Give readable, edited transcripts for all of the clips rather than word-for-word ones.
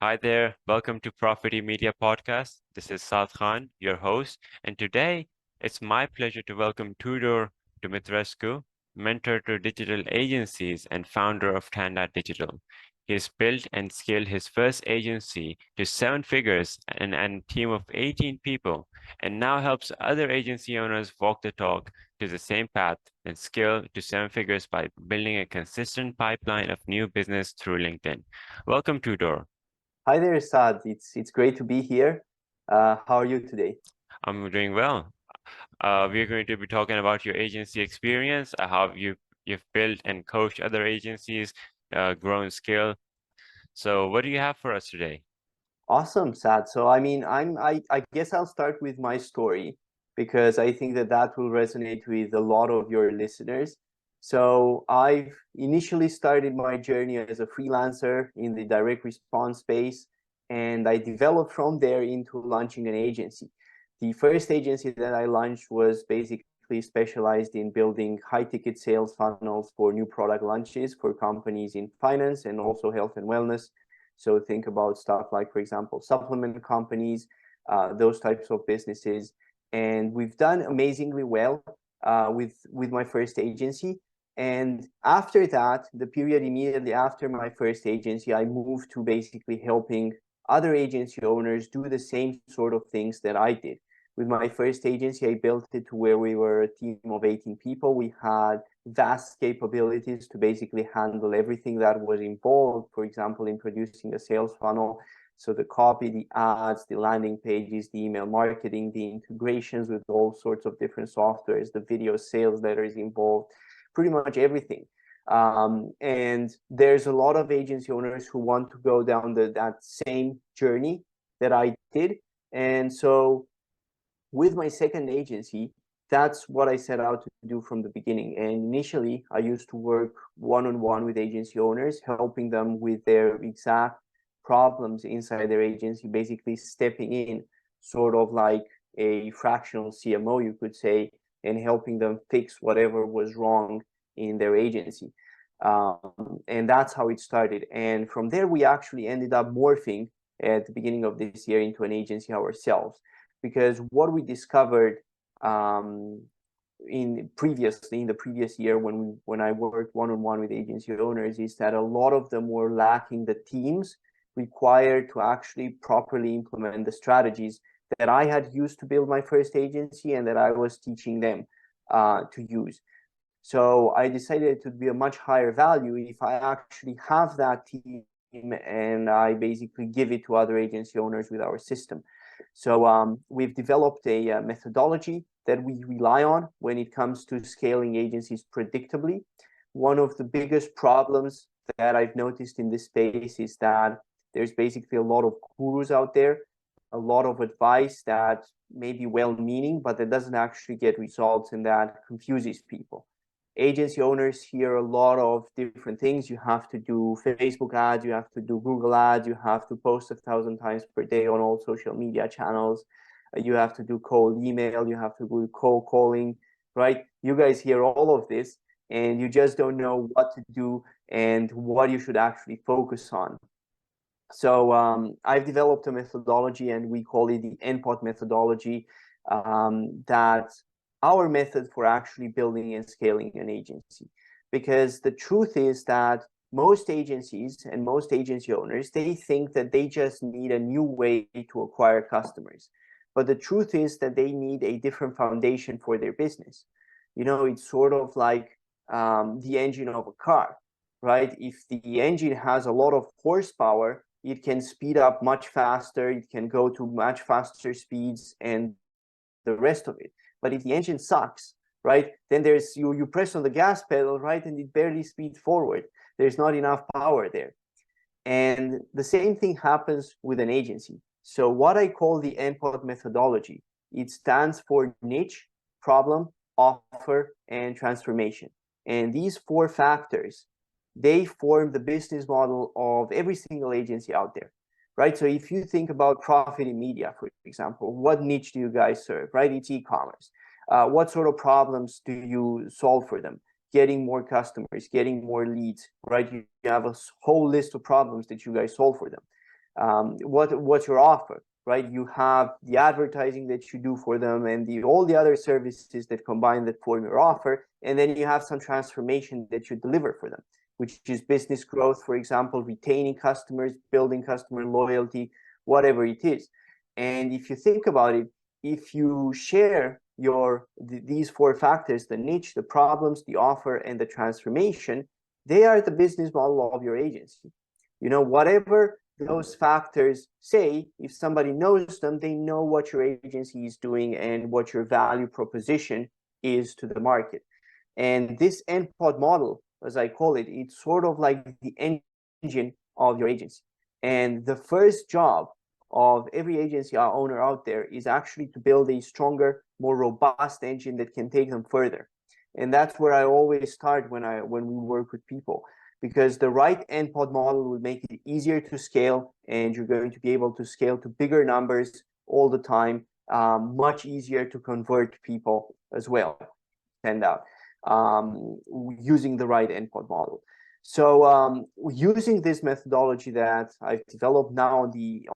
Hi there, welcome to Profity Media Podcast. This is Saad Khan, your host, and today it's my pleasure to welcome Tudor Dumitrescu, mentor to digital agencies and founder of Tanda Digital. He's built and scaled his first agency to seven figures and a team of 18 people, and now helps other agency owners walk the talk to the same path and scale to seven figures by building a consistent pipeline of new business through LinkedIn. Welcome, Tudor. Hi there, Saad. It's great to be here. How are you today? I'm doing well. We're going to be talking about your agency experience, how you've built and coached other agencies, grown scale. So what do you have for us today? Awesome, Saad. So I guess I'll start with my story because I think that will resonate with a lot of your listeners. So I've initially started my journey as a freelancer in the direct response space, and I developed from there into launching an agency. The first agency that I launched was basically specialized in building high ticket sales funnels for new product launches for companies in finance and also health and wellness. So think about stuff like, for example, supplement companies, those types of businesses. And we've done amazingly well with my first agency. And after that, the period immediately after my first agency, I moved to basically helping other agency owners do the same sort of things that I did. With my first agency, I built it to where we were a team of 18 people. We had vast capabilities to basically handle everything that was involved, for example, in producing a sales funnel. So the copy, the ads, the landing pages, the email marketing, the integrations with all sorts of different softwares, the video sales letters involved, pretty much everything. And there's a lot of agency owners who want to go down that same journey that I did. And so with my second agency, that's what I set out to do from the beginning. And initially, I used to work one-on-one with agency owners, helping them with their exact problems inside their agency, basically stepping in, sort of like a fractional CMO, you could say, and helping them fix whatever was wrong in their agency. And that's how it started. And from there, we actually ended up morphing at the beginning of this year into an agency ourselves, because what we discovered in the previous year when I worked one-on-one with agency owners is that a lot of them were lacking the teams required to actually properly implement the strategies that I had used to build my first agency and that I was teaching them to use. So I decided it would be a much higher value if I actually have that team and I basically give it to other agency owners with our system. So we've developed a methodology that we rely on when it comes to scaling agencies predictably. One of the biggest problems that I've noticed in this space is that there's basically a lot of gurus out there, a lot of advice that may be well-meaning, but that doesn't actually get results, and that confuses people. Agency owners hear a lot of different things. You have to do Facebook ads, you have to do Google ads, you have to post 1,000 times per day on all social media channels, you have to do cold email, you have to do cold calling, right? You guys hear all of this and you just don't know what to do and what you should actually focus on. So I've developed a methodology, and we call it the NPOT methodology, that our method for actually building and scaling an agency. Because the truth is that most agencies and most agency owners, they think that they just need a new way to acquire customers. But the truth is that they need a different foundation for their business. You know, it's sort of like the engine of a car, right? If the engine has a lot of horsepower, it can speed up much faster, it can go to much faster speeds and the rest of it. But if the engine sucks, right, then there's you press on the gas pedal, right, and it barely speeds forward. There's not enough power there. And the same thing happens with an agency. So what I call the NPOT methodology, it stands for niche, problem, offer, and transformation. And these four factors, they form the business model of every single agency out there, right? So if you think about Profity Media, for example, what niche do you guys serve, right? It's e-commerce. What sort of problems do you solve for them? Getting more customers, getting more leads, right? You have a whole list of problems that you guys solve for them. what's your offer, right? You have the advertising that you do for them and all the other services that combine that form your offer. And then you have some transformation that you deliver for them, which is business growth, for example, retaining customers, building customer loyalty, whatever it is. And if you think about it, if you share these four factors, the niche, the problems, the offer, and the transformation, they are the business model of your agency. Whatever those factors say, if somebody knows them, they know what your agency is doing and what your value proposition is to the market. And this NPOD model, as I call it, it's sort of like the engine of your agency. And the first job of every agency owner out there is actually to build a stronger, more robust engine that can take them further. And that's where I always start when we work with people, because the right NPOD model will make it easier to scale, and you're going to be able to scale to bigger numbers all the time, much easier to convert people as well, stand out, using the right NPOD model. So using this methodology that I've developed now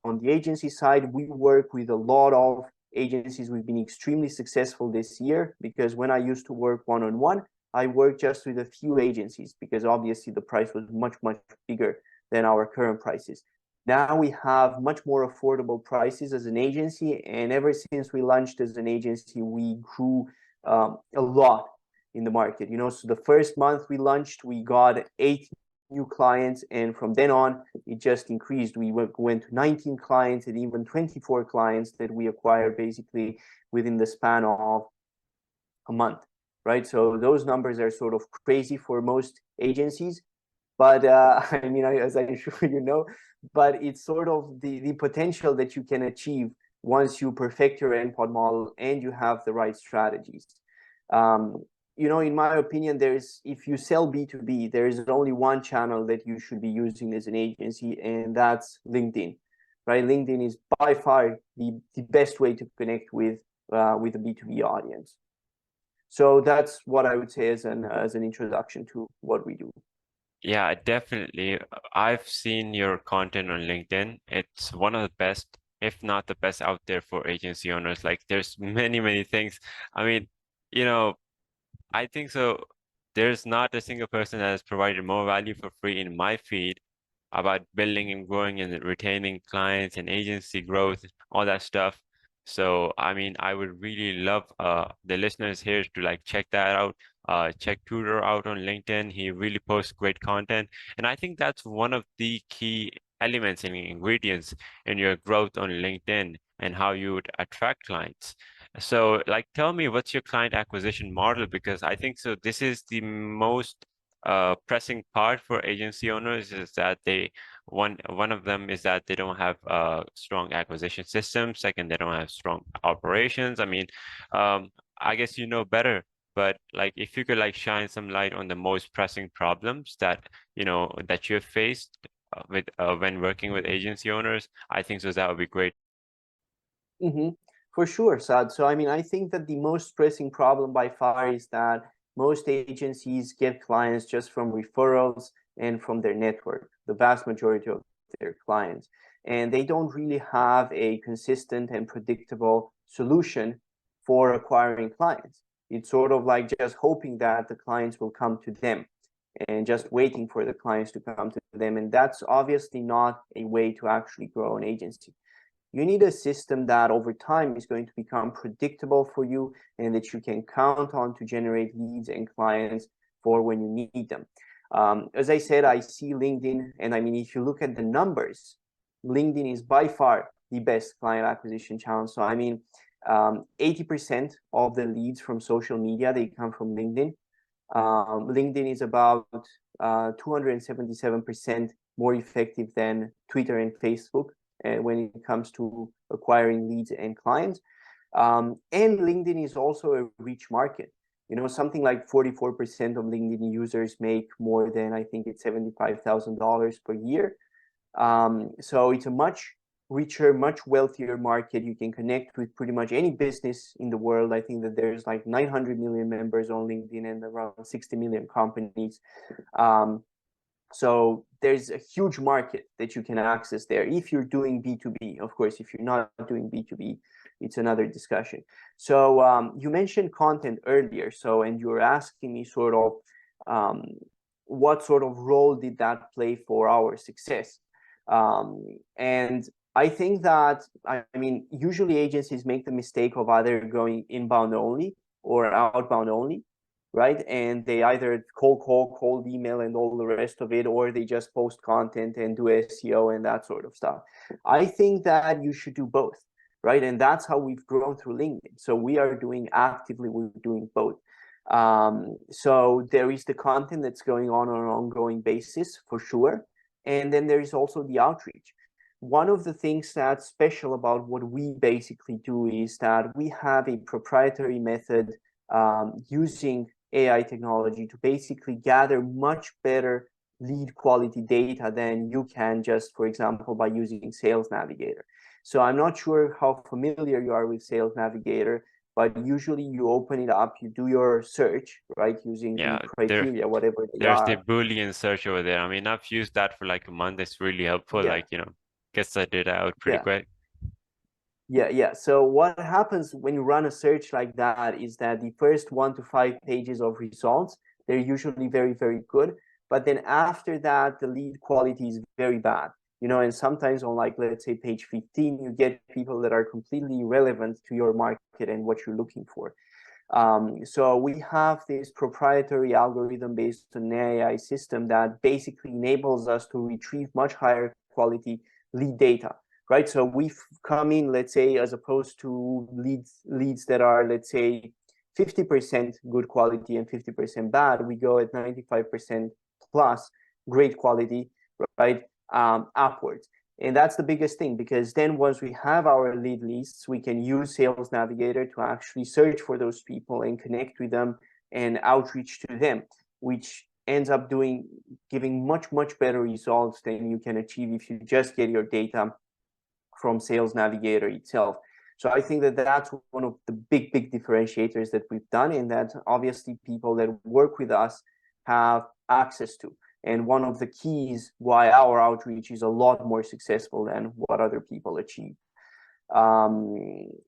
on the agency side, we work with a lot of agencies. We've been extremely successful this year, because when I used to work one-on-one, I worked just with a few agencies, because obviously the price was much, much bigger than our current prices. Now we have much more affordable prices as an agency, and ever since we launched as an agency, we grew a lot in the market. So the first month we launched, we got 8 new clients, and from then on, it just increased. We went to 19 clients and even 24 clients that we acquired basically within the span of a month, right? So those numbers are sort of crazy for most agencies, but I mean, as I'm sure you know, but it's sort of the potential that you can achieve once you perfect your NPOD model and you have the right strategies. In my opinion, if you sell B2B, there is only one channel that you should be using as an agency, and that's LinkedIn, right? LinkedIn is by far the best way to connect with a B2B audience. So that's what I would say as an introduction to what we do. Yeah, definitely. I've seen your content on LinkedIn. It's one of the best, if not the best out there for agency owners. Like there's many, many things. I mean, you know, I think so. There's not a single person that has provided more value for free in my feed about building and growing and retaining clients and agency growth, all that stuff. So, I mean, I would really love the listeners here to like check that out. Check Tudor out on LinkedIn. He really posts great content. And I think that's one of the key elements and ingredients in your growth on LinkedIn and how you would attract clients. So, like, tell me what's your client acquisition model? Because I think so. This is the most pressing part for agency owners is that one of them is that they don't have a strong acquisition system. Second, they don't have strong operations. I mean, I guess you know better, but like if you could like shine some light on the most pressing problems that that you have faced with when working with agency owners, I think so that would be great. Mm-hmm. For sure, Saad. So, I mean, I think that the most pressing problem by far is that most agencies get clients just from referrals and from their network, the vast majority of their clients. And they don't really have a consistent and predictable solution for acquiring clients. It's sort of like just hoping that the clients will come to them and just waiting for the clients to come to them. And that's obviously not a way to actually grow an agency. You need a system that over time is going to become predictable for you and that you can count on to generate leads and clients for when you need them. As I said, I see LinkedIn, and I mean, if you look at the numbers, LinkedIn is by far the best client acquisition channel. So, I mean, 80% of the leads from social media, they come from LinkedIn. LinkedIn is about 277% more effective than Twitter and Facebook when it comes to acquiring leads and clients. And LinkedIn is also a rich market. Something like 44% of LinkedIn users make more than, I think it's $75,000 per year. So it's a much richer, much wealthier market. You can connect with pretty much any business in the world. I think that there's like 900 million members on LinkedIn and around 60 million companies. So there's a huge market that you can access there if you're doing B2B. Of course, if you're not doing B2B, it's another discussion. So you mentioned content earlier. So, and you're asking me sort of um, what sort of role did that play for our success? And I think that, I mean, usually agencies make the mistake of either going inbound only or outbound only, right? And they either cold email and all the rest of it, or they just post content and do SEO and that sort of stuff. I think that you should do both, right? And that's how we've grown through LinkedIn. So we're doing both. So there is the content that's going on an ongoing basis for sure. And then there is also the outreach. One of the things that's special about what we basically do is that we have a proprietary method using AI technology to basically gather much better lead quality data than you can just, for example, by using Sales Navigator. So I'm not sure how familiar you are with Sales Navigator, but usually you open it up, you do your search, right, using the Yeah, criteria, whatever they there's the are. Boolean search over there. I mean, I've used that for like a month. It's really helpful. Yeah, Like, gets the data out pretty yeah. quick. Yeah. So what happens when you run a search like that is that the first 1 to 5 pages of results, they're usually very, very good. But then after that, the lead quality is very bad. And sometimes on, like, let's say page 15, you get people that are completely irrelevant to your market and what you're looking for. So we have this proprietary algorithm based on an AI system that basically enables us to retrieve much higher quality lead data, right? So we've come in, let's say, as opposed to leads that are, let's say, 50% good quality and 50% bad, we go at 95% plus great quality, right? Upwards. And that's the biggest thing, because then once we have our lead lists, we can use Sales Navigator to actually search for those people and connect with them and outreach to them, which ends up giving much, much better results than you can achieve if you just get your data from Sales Navigator itself. So I think that that's one of the big, big differentiators that we've done, and that obviously people that work with us have access to. And one of the keys why our outreach is a lot more successful than what other people achieve.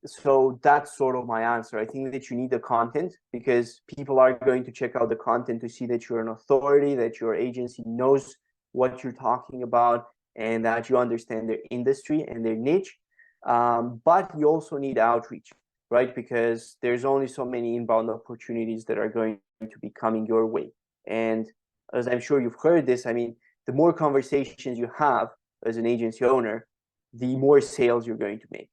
So that's sort of my answer. I think that you need the content, because people are going to check out the content to see that you're an authority, that your agency knows what you're talking about, and that you understand their industry and their niche. But you also need outreach, right? Because there's only so many inbound opportunities that are going to be coming your way. And as I'm sure you've heard this, I mean, the more conversations you have as an agency owner, the more sales you're going to make,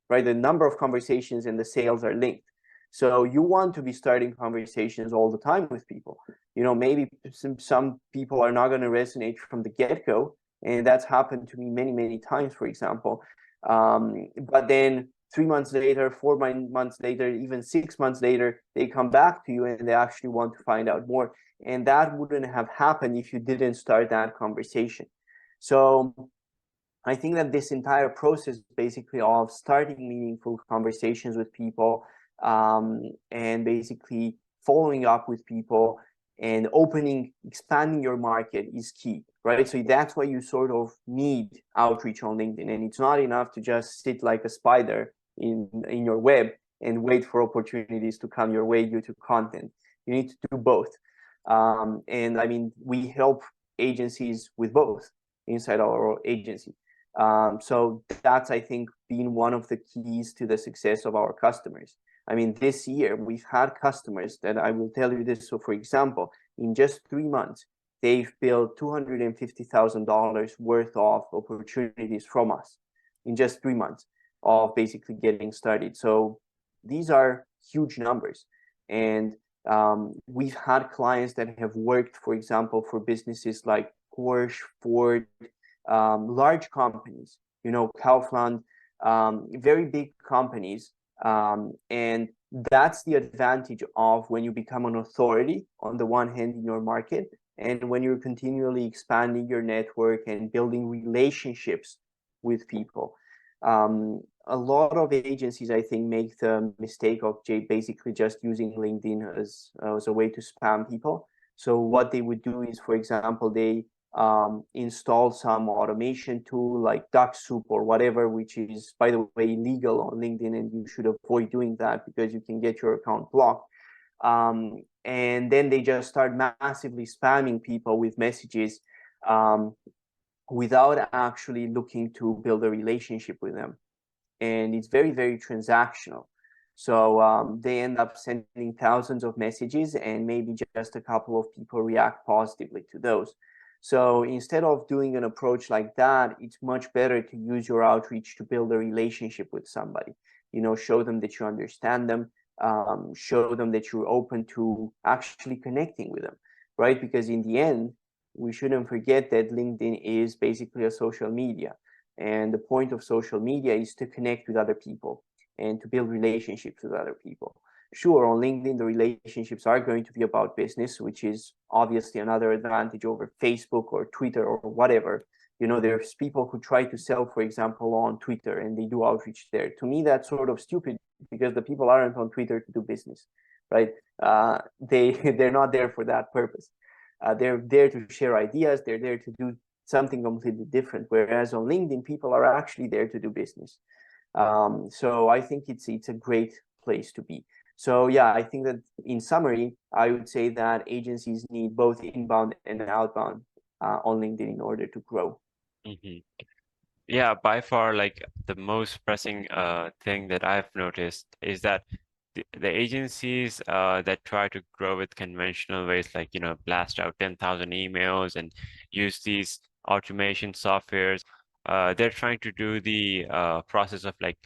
right? The number of conversations and the sales are linked. So you want to be starting conversations all the time with people. Maybe some people are not going to resonate from the get-go, and that's happened to me many, many times, for example. But then 3 months later, 4 months later, even 6 months later, they come back to you and they actually want to find out more. And that wouldn't have happened if you didn't start that conversation. So I think that this entire process, basically, of starting meaningful conversations with people, and basically following up with people and expanding your market is key, right? So that's why you sort of need outreach on LinkedIn. And it's not enough to just sit like a spider in your web and wait for opportunities to come your way due to content. You need to do both. And I mean, we help agencies with both inside our agency. So that's, I think, been one of the keys to the success of our customers. I mean, this year we've had customers that, I will tell you this. So for example, in just 3 months, they've built $250,000 worth of opportunities from us in just 3 months of basically getting started. So these are huge numbers. And we've had clients that have worked, for example, for businesses like Porsche, Ford, large companies, Kaufland, very big companies. And that's the advantage of when you become an authority on the one hand in your market, and when you're continually expanding your network and building relationships with people. A lot of agencies, I think, make the mistake of basically just using LinkedIn as a way to spam people. So what they would do is, for example, they install some automation tool like duck soup or whatever, which is, by the way, illegal on LinkedIn, and you should avoid doing that because you can get your account blocked. And then they just start massively spamming people with messages without actually looking to build a relationship with them. And it's very, very transactional. So they end up sending thousands of messages, and maybe just a couple of people react positively to those. So instead of doing an approach like that, it's much better to use your outreach to build a relationship with somebody. Show them that you understand them, show them that you're open to actually connecting with them, right? Because in the end, we shouldn't forget that LinkedIn is basically a social media. And the point of social media is to connect with other people and to build relationships with other people. Sure, on LinkedIn, the relationships are going to be about business, which is obviously another advantage over Facebook or Twitter or whatever. There's people who try to sell, for example, on Twitter, and they do outreach there. To me, that's sort of stupid because the people aren't on Twitter to do business, right? They're not there for that purpose. They're there to share ideas. They're there to do something completely different. Whereas on LinkedIn, people are actually there to do business. So I think it's a great place to be. So yeah, I think that in summary, I would say that agencies need both inbound and outbound on LinkedIn in order to grow. Mm-hmm. Yeah, by far, like the most pressing thing that I've noticed is that the agencies that try to grow with conventional ways, like, blast out 10,000 emails and use these automation softwares, they're trying to do the process of like,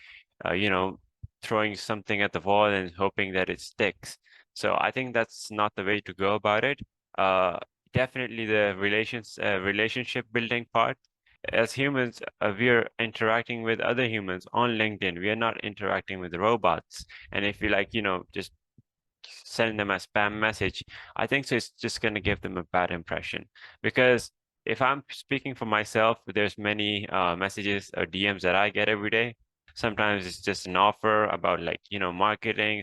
you know, throwing something at the wall and hoping that it sticks. So I think that's not the way to go about it. Uh, Definitely the relationship building part. As humans, we are interacting with other humans on LinkedIn. We are not interacting with robots. And if you like, just send them a spam message, I think so it's just going to give them a bad impression. Because if I'm speaking for myself, there's many messages or DMs that I get every day. Sometimes it's just an offer about like, marketing.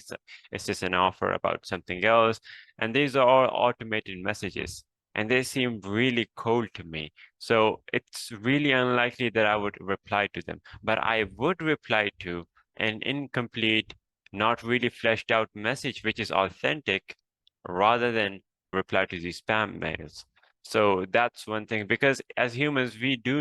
It's just an offer about something else. And these are all automated messages. And they seem really cold to me. So it's really unlikely that I would reply to them. But I would reply to an incomplete, not really fleshed out message which is authentic rather than reply to these spam mails. So that's one thing, because as humans, we do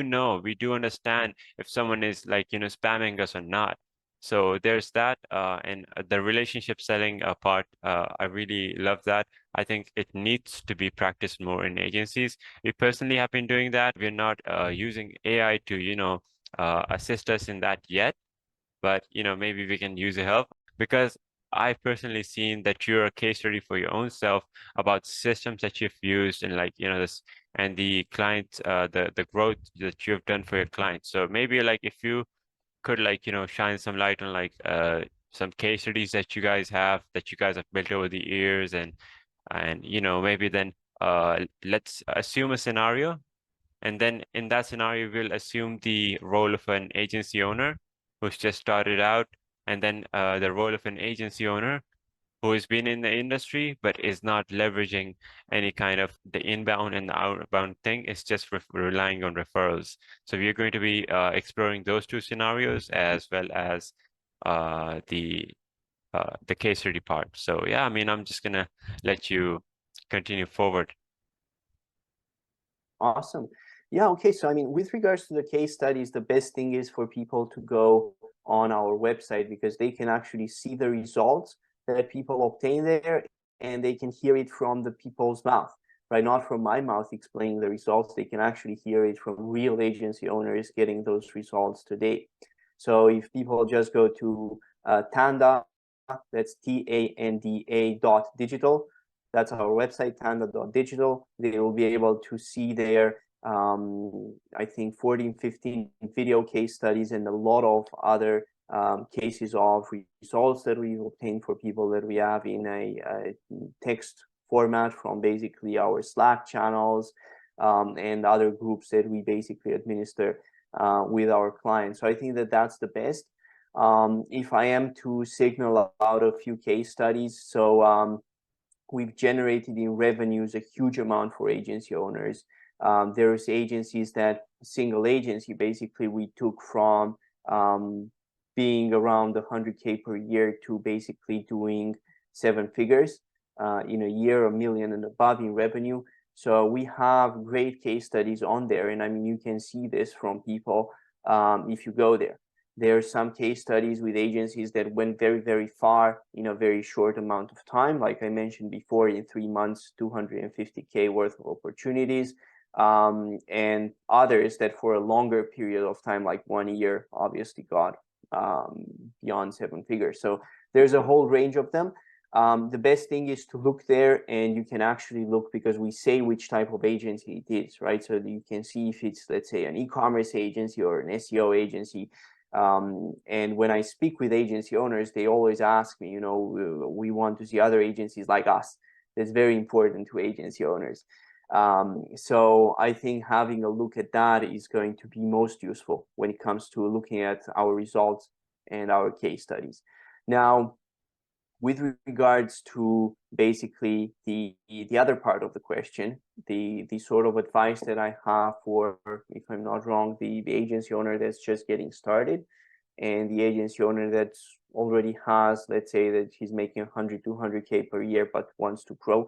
understand if someone is like, spamming us or not. So there's that, and the relationship selling part, I really love that. I think it needs to be practiced more in agencies. We personally have been doing that. We're not using AI to, assist us in that yet, but maybe we can use the help, because I've personally seen that you're a case study for your own self about systems that you've used, and like this and the client the growth that you've done for your clients. So maybe like if you could like shine some light on like some case studies that you guys have built over the years, and maybe then let's assume a scenario, and then in that scenario, we'll assume the role of an agency owner who's just started out, and then the role of an agency owner who has been in the industry but is not leveraging any kind of the inbound and the outbound thing. It's just relying on referrals. So we're going to be exploring those two scenarios as well as uh, the the case study part. So yeah, I mean, I'm just gonna let you continue forward. Awesome. Yeah, okay. So, I mean, with regards to the case studies, the best thing is for people to go on our website because they can actually see the results that people obtain there, and they can hear it from the people's mouth, right? Not from my mouth explaining the results. They can actually hear it from real agency owners getting those results today. So if people just go to Tanda, that's TANDA.digital, that's our website, tanda.digital. They will be able to see there, I think 14, 15 video case studies and a lot of other cases of results that we've obtained for people that we have in a text format from basically our Slack channels and other groups that we basically administer with our clients. So I think that that's the best. If I am to signal out a few case studies, so we've generated in revenues a huge amount for agency owners. There's agencies that single agency, basically we took from being around 100K per year to basically doing 7 figures in a year, 1 million and above in revenue. So we have great case studies on there. And I mean, you can see this from people if you go there. There are some case studies with agencies that went very, very far in a very short amount of time. Like I mentioned before, in 3 months, 250K worth of opportunities. And others that for a longer period of time, like 1 year, obviously got beyond 7 figures. So there's a whole range of them. The best thing is to look there, and you can actually look because we say which type of agency it is, right? So you can see if it's, let's say, an e-commerce agency or an SEO agency. And when I speak with agency owners, they always ask me, we want to see other agencies like us. That's very important to agency owners. So I think having a look at that is going to be most useful when it comes to looking at our results and our case studies. Now, with regards to basically the other part of the question, the sort of advice that I have for, if I'm not wrong, the agency owner that's just getting started and the agency owner that already has, let's say that he's making 100, 200K per year, but wants to grow.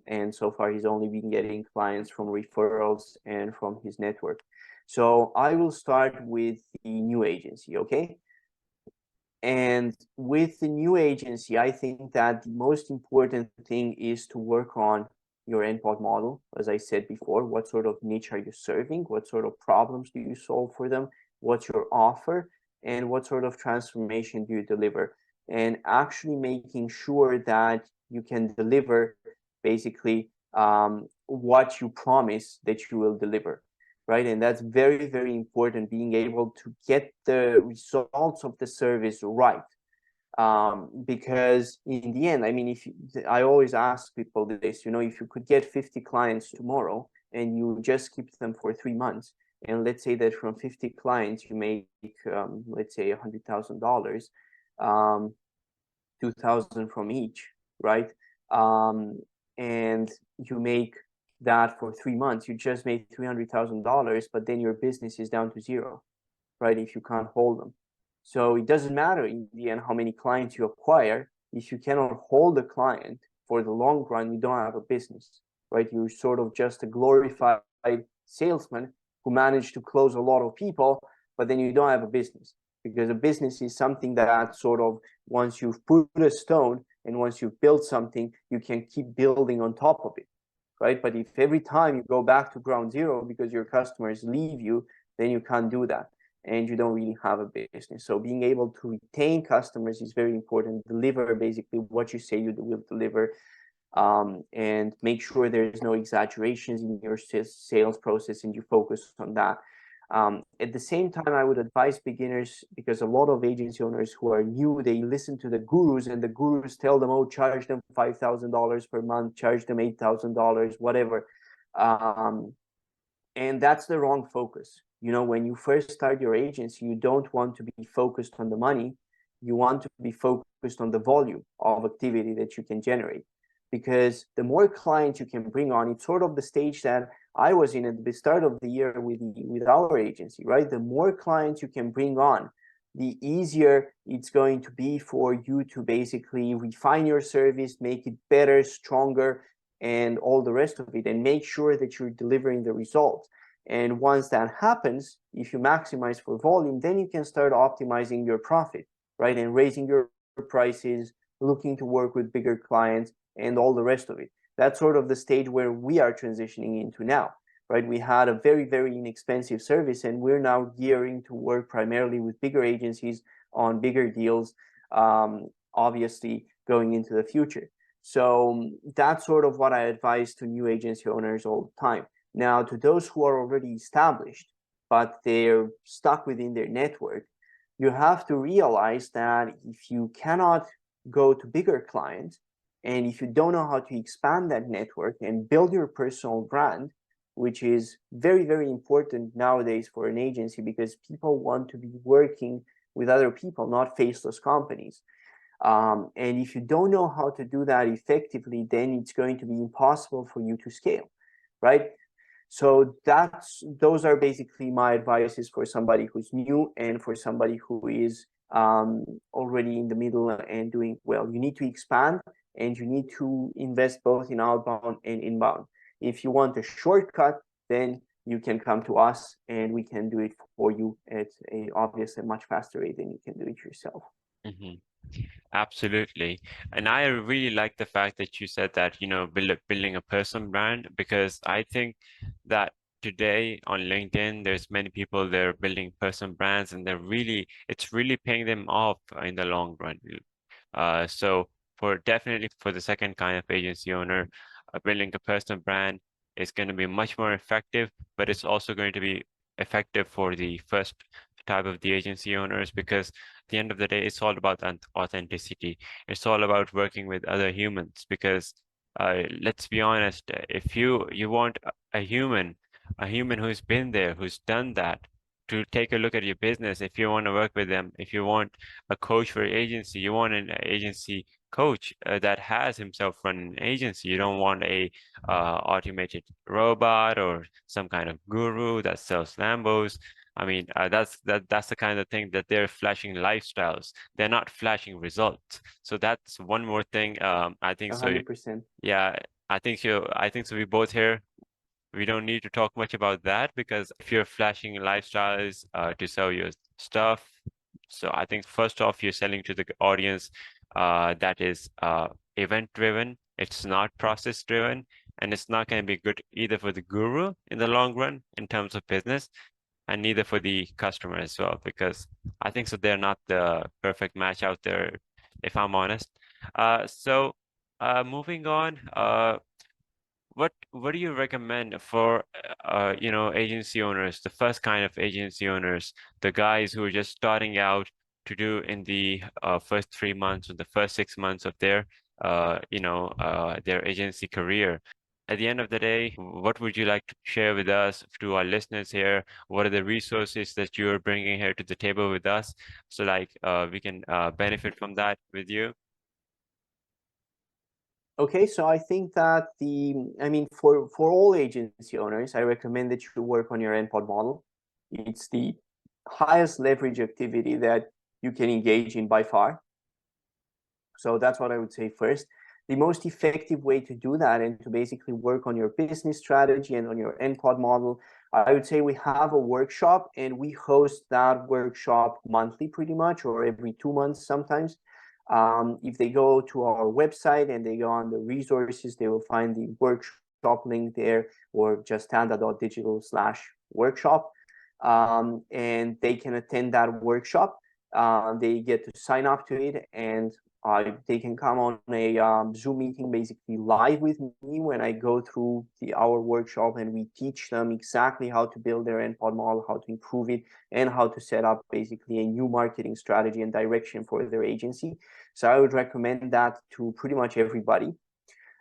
And so far he's only been getting clients from referrals and from his network. So I will start with the new agency, okay? And with the new agency, I think that the most important thing is to work on your endpoint model. As I said before, what sort of niche are you serving? What sort of problems do you solve for them? What's your offer? And what sort of transformation do you deliver? And actually making sure that you can deliver basically what you promise that you will deliver. Right. And that's very, very important, being able to get the results of the service right. Because in the end, I mean, I always ask people this, if you could get 50 clients tomorrow and you just keep them for 3 months, and let's say that from 50 clients, you make, let's say $100,000, 2,000 from each, right? And you make that for 3 months, you just made $300,000, but then your business is down to zero, right? If you can't hold them. So it doesn't matter in the end how many clients you acquire. If you cannot hold a client for the long run, you don't have a business, right? You're sort of just a glorified salesman who managed to close a lot of people, but then you don't have a business, because a business is something that sort of, once you've put a stone and once you've built something, you can keep building on top of it. Right? But if every time you go back to ground zero because your customers leave you, then you can't do that and you don't really have a business. So being able to retain customers is very important. Deliver basically what you say you will deliver, and make sure there's no exaggerations in your sales process, and you focus on that. At the same time, I would advise beginners, because a lot of agency owners who are new, they listen to the gurus, and the gurus tell them, oh, charge them $5,000 per month, charge them $8,000, whatever. And that's the wrong focus. When you first start your agency, you don't want to be focused on the money. You want to be focused on the volume of activity that you can generate. Because the more clients you can bring on, it's sort of the stage that I was in at the start of the year with our agency, right? The more clients you can bring on, the easier it's going to be for you to basically refine your service, make it better, stronger, and all the rest of it, and make sure that you're delivering the results. And once that happens, if you maximize for volume, then you can start optimizing your profit, right? And raising your prices, looking to work with bigger clients, and all the rest of it. That's sort of the stage where we are transitioning into now, right? We had a very, very inexpensive service, and we're now gearing to work primarily with bigger agencies on bigger deals, obviously going into the future. So that's sort of what I advise to new agency owners all the time. Now, to those who are already established, but they're stuck within their network, you have to realize that if you cannot go to bigger clients, and if you don't know how to expand that network and build your personal brand, which is very, very important nowadays for an agency, because people want to be working with other people, not faceless companies. And if you don't know how to do that effectively, then it's going to be impossible for you to scale, right? So those are basically my advices for somebody who's new and for somebody who is already in the middle and doing well. You need to expand and you need to invest both in outbound and inbound. If you want a shortcut, then you can come to us and we can do it for you at a obviously much faster rate than you can do it yourself. Mm-hmm. Absolutely. And I really like the fact that you said that, building a personal brand, because I think that today on LinkedIn, there's many people they're building personal brands and it's really paying them off in the long run. So for definitely for the second kind of agency owner, building a personal brand is going to be much more effective, but it's also going to be effective for the first type of the agency owners because at the end of the day, it's all about authenticity. It's all about working with other humans because let's be honest, if you want a human who's been there, who's done that, to take a look at your business, if you want to work with them, if you want a coach for your agency, you want an agency coach that has himself run an agency. You don't want a automated robot or some kind of guru that sells Lambos. I mean, that's the kind of thing that they're flashing lifestyles. They're not flashing results. So that's one more thing. I think so. 100%. Yeah, I think so. I think so. We both here we don't need to talk much about that because if you're flashing lifestyles to sell your stuff, so I think first off, you're selling to the audience that is event driven. It's not process driven, and it's not going to be good either for the guru in the long run in terms of business, and neither for the customer as well, because I think so they're not the perfect match out there, if I'm honest. Moving on, what do you recommend for agency owners, the first kind of agency owners, the guys who are just starting out to do in the first 3 months or the first 6 months of their agency career? At the end of the day, what would you like to share with us, to our listeners here? What are the resources that you're bringing here to the table with us, so like we can benefit from that with you? Okay, so I think that for all agency owners, I recommend that you work on your NPOD model. It's the highest leverage activity that you can engage in by far. So that's what I would say first. The most effective way to do that and to basically work on your business strategy and on your NPOD model, I would say we have a workshop and we host that workshop monthly pretty much, or every 2 months sometimes. If they go to our website and they go on the resources, they will find the workshop link there, or just tanda.digital/workshop. And they can attend that workshop. They get to sign up to it, and they can come on a Zoom meeting basically live with me when I go through our workshop, and we teach them exactly how to build their NPOD model, how to improve it, and how to set up basically a new marketing strategy and direction for their agency. So I would recommend that to pretty much everybody.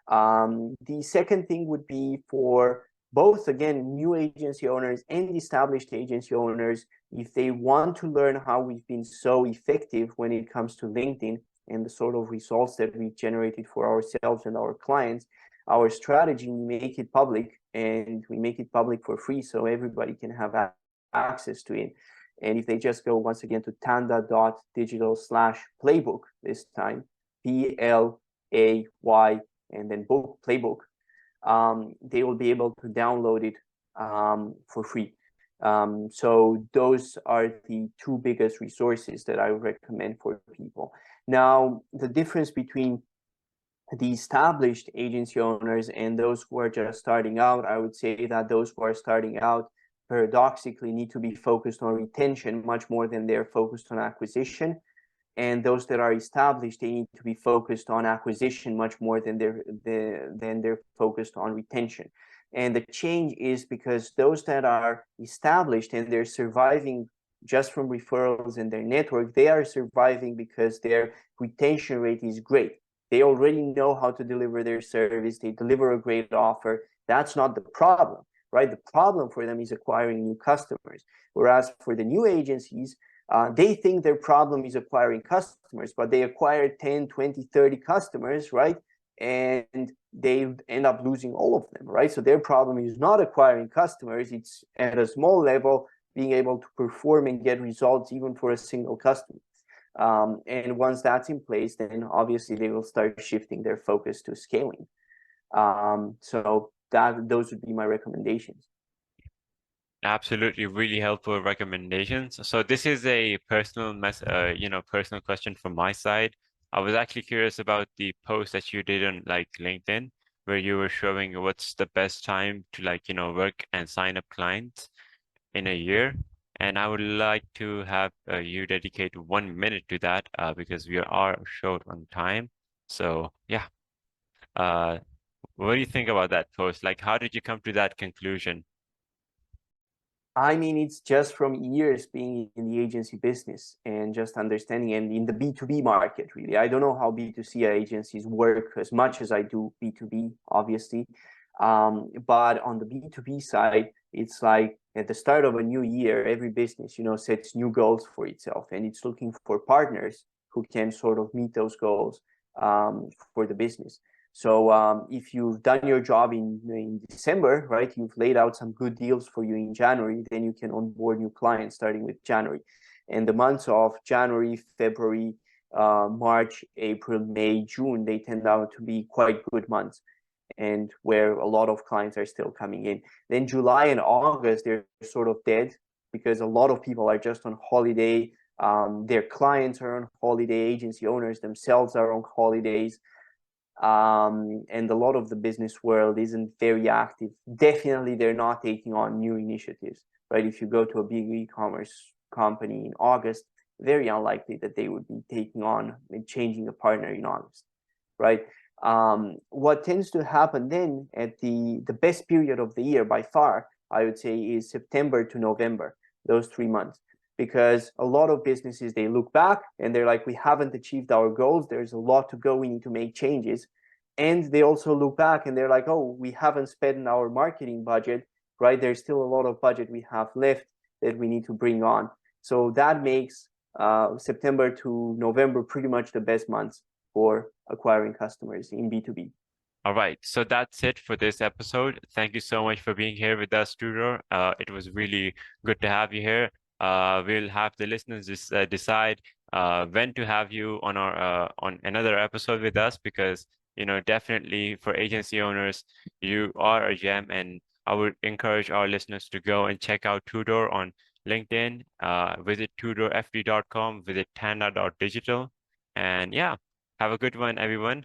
The second thing would be for both, again, new agency owners and established agency owners, if they want to learn how we've been so effective when it comes to LinkedIn and the sort of results that we've generated for ourselves and our clients, our strategy, we make it public, and we make it public for free so everybody can have access to it. And if they just go once again to tanda.digital/playbook this time, PLAY and then book playbook, they will be able to download it for free. So those are the two biggest resources that I would recommend for people. Now, the difference between the established agency owners and those who are just starting out, I would say that those who are starting out paradoxically need to be focused on retention much more than they're focused on acquisition. And those that are established, they need to be focused on acquisition much more than they're focused on retention. And the change is because those that are established and they're surviving just from referrals in their network, they are surviving because their retention rate is great. They already know how to deliver their service. They deliver a great offer. That's not the problem, right? The problem for them is acquiring new customers. Whereas for the new agencies, they think their problem is acquiring customers, but they acquire 10, 20, 30 customers, right? and they end up losing all of them, right? So their problem is not acquiring customers, it's at a small level being able to perform and get results even for a single customer. And once that's in place, then obviously they will start shifting their focus to scaling. So those would be my recommendations. Absolutely, really helpful recommendations. So this is a personal personal question from my side. I was actually curious about the post that you did on like LinkedIn, where you were showing what's the best time to work and sign up clients in a year. And I would like to have you dedicate 1 minute to that because we are short on time. So yeah, uh, what do you think about that post? Like, how did you come to that conclusion? I mean, it's just from years being in the agency business and just understanding and in the B2B market, really. I don't know how B2C agencies work as much as I do B2B, obviously. But on the B2B side, it's like at the start of a new year, every business, sets new goals for itself, and it's looking for partners who can sort of meet those goals for the business. So if you've done your job in December, right, you've laid out some good deals for you in January, then you can onboard new clients starting with January. And the months of January, February, March, April, May, June, they tend out to be quite good months and where a lot of clients are still coming in. Then July and August, they're sort of dead because a lot of people are just on holiday. Their clients are on holiday, agency owners themselves are on holidays. And a lot of the business world isn't very active. Definitely, they're not taking on new initiatives, right? If you go to a big e-commerce company in August, very unlikely that they would be taking on and changing a partner in August, right? What tends to happen then at the best period of the year by far, I would say, is September to November, those 3 months. Because a lot of businesses, they look back and they're like, we haven't achieved our goals. There's a lot to go. We need to make changes. And they also look back and they're like, oh, we haven't spent our marketing budget, right? There's still a lot of budget we have left that we need to bring on. So that makes September to November pretty much the best months for acquiring customers in B2B. All right, so that's it for this episode. Thank you so much for being here with us, Tudor. It was really good to have you here. We'll have the listeners decide when to have you on our on another episode with us because definitely for agency owners, you are a gem, and I would encourage our listeners to go and check out Tudor on LinkedIn. Visit tudorfd.com, visit tanda.digital, and yeah, have a good one, everyone.